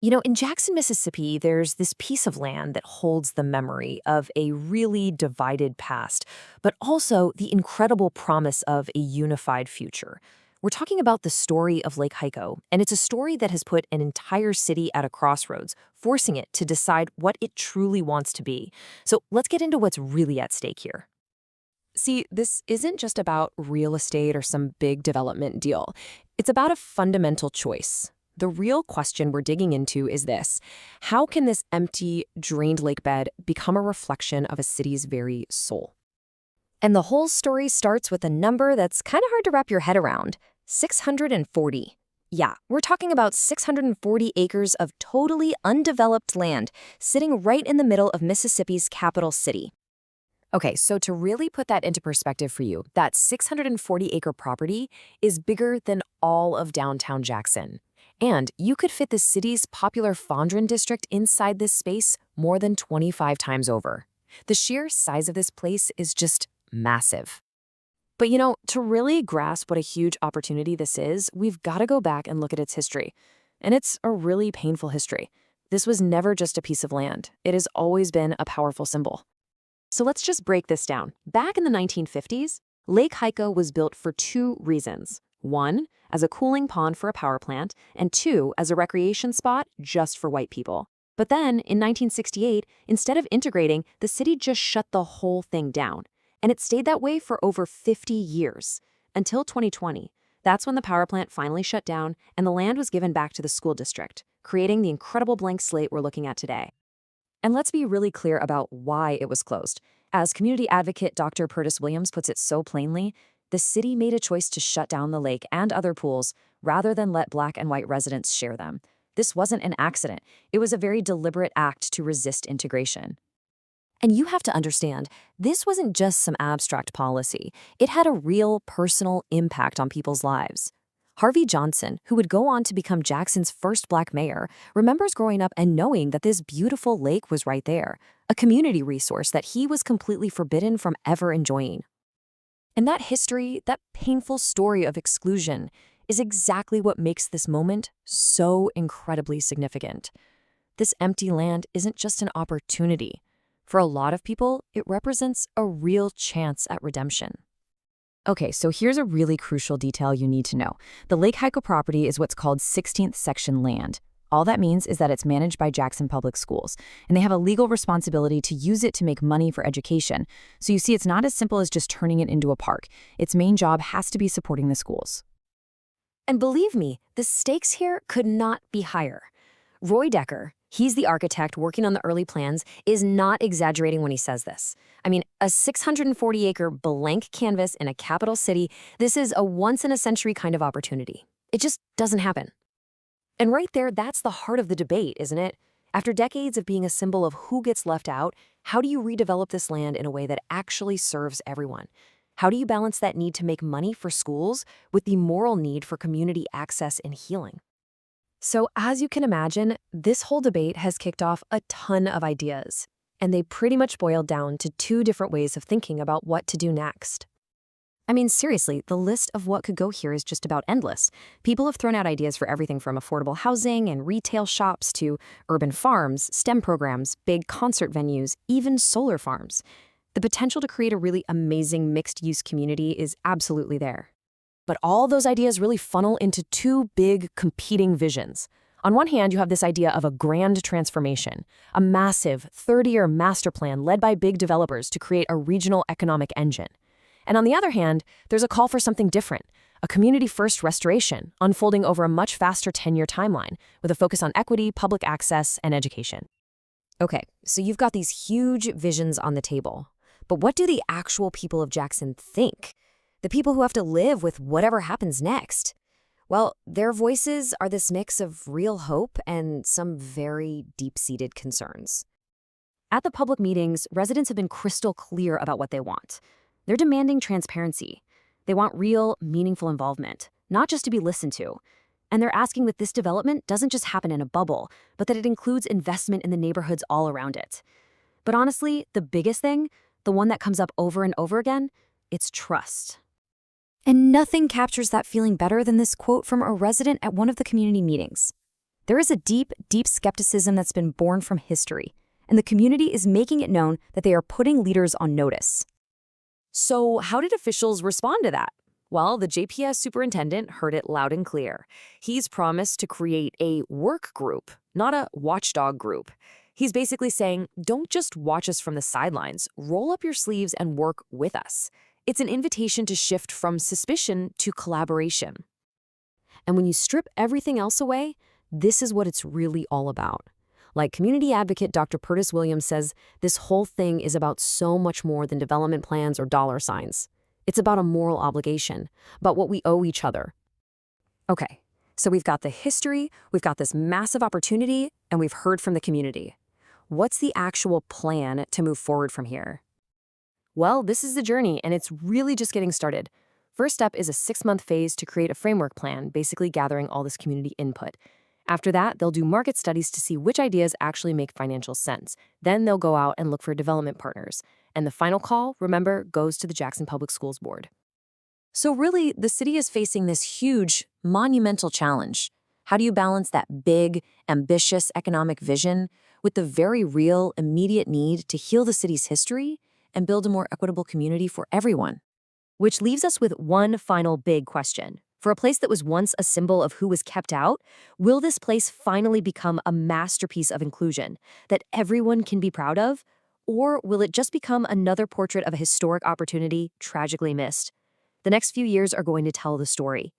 In Jackson, Mississippi, there's this piece of land that holds the memory of a really divided past, but also the incredible promise of a unified future. We're talking about the story of Lake Hico, and it's a story that has put an entire city at a crossroads, forcing it to decide what it truly wants to be. So let's get into what's really at stake here. See, this isn't just about real estate or some big development deal. It's about a fundamental choice. The real question we're digging into is this: how can this empty, drained lake bed become a reflection of a city's very soul? And the whole story starts with a number that's kind of hard to wrap your head around: 640. Yeah, we're talking about 640 acres of totally undeveloped land sitting right in the middle of Mississippi's capital city. Okay, so to really put that into perspective for you, that 640-acre property is bigger than all of downtown Jackson. And you could fit the city's popular Fondren district inside this space more than 25 times over. The sheer size of this place is just massive. But to really grasp what a huge opportunity this is, we've got to go back and look at its history. And it's a really painful history. This was never just a piece of land. It has always been a powerful symbol. So let's just break this down. Back in the 1950s, Lake Hico was built for two reasons. One, as a cooling pond for a power plant, and two, as a recreation spot just for white people. But then, in 1968, instead of integrating, the city just shut the whole thing down. And it stayed that way for over 50 years, until 2020. That's when the power plant finally shut down and the land was given back to the school district, creating the incredible blank slate we're looking at today. And let's be really clear about why it was closed. As community advocate Dr. Pertis Williams puts it so plainly, the city made a choice to shut down the lake and other pools rather than let Black and white residents share them. This wasn't an accident. It was a very deliberate act to resist integration. And you have to understand, this wasn't just some abstract policy. It had a real personal impact on people's lives. Harvey Johnson, who would go on to become Jackson's first Black mayor, remembers growing up and knowing that this beautiful lake was right there, a community resource that he was completely forbidden from ever enjoying. And that history, that painful story of exclusion, is exactly what makes this moment so incredibly significant. This empty land isn't just an opportunity. For a lot of people, it represents a real chance at redemption. Okay, so here's a really crucial detail you need to know. The Lake Hico property is what's called 16th section land. All that means is that it's managed by Jackson Public Schools, and they have a legal responsibility to use it to make money for education. So you see, it's not as simple as just turning it into a park. Its main job has to be supporting the schools. And believe me, the stakes here could not be higher. Roy Decker, he's the architect working on the early plans, is not exaggerating when he says this. I mean, a 640-acre blank canvas in a capital city, this is a once-in-a-century kind of opportunity. It just doesn't happen. And right there, that's the heart of the debate, isn't it? After decades of being a symbol of who gets left out, how do you redevelop this land in a way that actually serves everyone? How do you balance that need to make money for schools with the moral need for community access and healing? So as you can imagine, this whole debate has kicked off a ton of ideas, and they pretty much boiled down to two different ways of thinking about what to do next. I mean, seriously, the list of what could go here is just about endless. People have thrown out ideas for everything from affordable housing and retail shops to urban farms, STEM programs, big concert venues, even solar farms. The potential to create a really amazing mixed-use community is absolutely there. But all those ideas really funnel into two big competing visions. On one hand, you have this idea of a grand transformation, a massive 30-year master plan led by big developers to create a regional economic engine. And on the other hand, there's a call for something different, a community-first restoration unfolding over a much faster 10-year timeline with a focus on equity, public access, and education. Okay, so you've got these huge visions on the table. But what do the actual people of Jackson think? The people who have to live with whatever happens next? Well, their voices are this mix of real hope and some very deep-seated concerns. At the public meetings, residents have been crystal clear about what they want. They're demanding transparency. They want real, meaningful involvement, not just to be listened to. And they're asking that this development doesn't just happen in a bubble, but that it includes investment in the neighborhoods all around it. But honestly, the biggest thing, the one that comes up over and over again, it's trust. And nothing captures that feeling better than this quote from a resident at one of the community meetings. There is a deep, deep skepticism that's been born from history, and the community is making it known that they are putting leaders on notice. So how did officials respond to that? Well, the JPS superintendent heard it loud and clear. He's promised to create a work group, not a watchdog group. He's basically saying, don't just watch us from the sidelines, roll up your sleeves and work with us. It's an invitation to shift from suspicion to collaboration. And when you strip everything else away, this is what it's really all about. Like community advocate Dr. Pertis Williams says, this whole thing is about so much more than development plans or dollar signs. It's about a moral obligation, about what we owe each other. Okay, so we've got the history, we've got this massive opportunity, and we've heard from the community. What's the actual plan to move forward from here? Well, this is the journey, and it's really just getting started. First step is a 6-month phase to create a framework plan, basically gathering all this community input. After that, they'll do market studies to see which ideas actually make financial sense. Then they'll go out and look for development partners. And the final call, remember, goes to the Jackson Public Schools Board. So really, the city is facing this huge, monumental challenge. How do you balance that big, ambitious economic vision with the very real, immediate need to heal the city's history and build a more equitable community for everyone? Which leaves us with one final big question. For a place that was once a symbol of who was kept out, will this place finally become a masterpiece of inclusion that everyone can be proud of? Or will it just become another portrait of a historic opportunity tragically missed? The next few years are going to tell the story.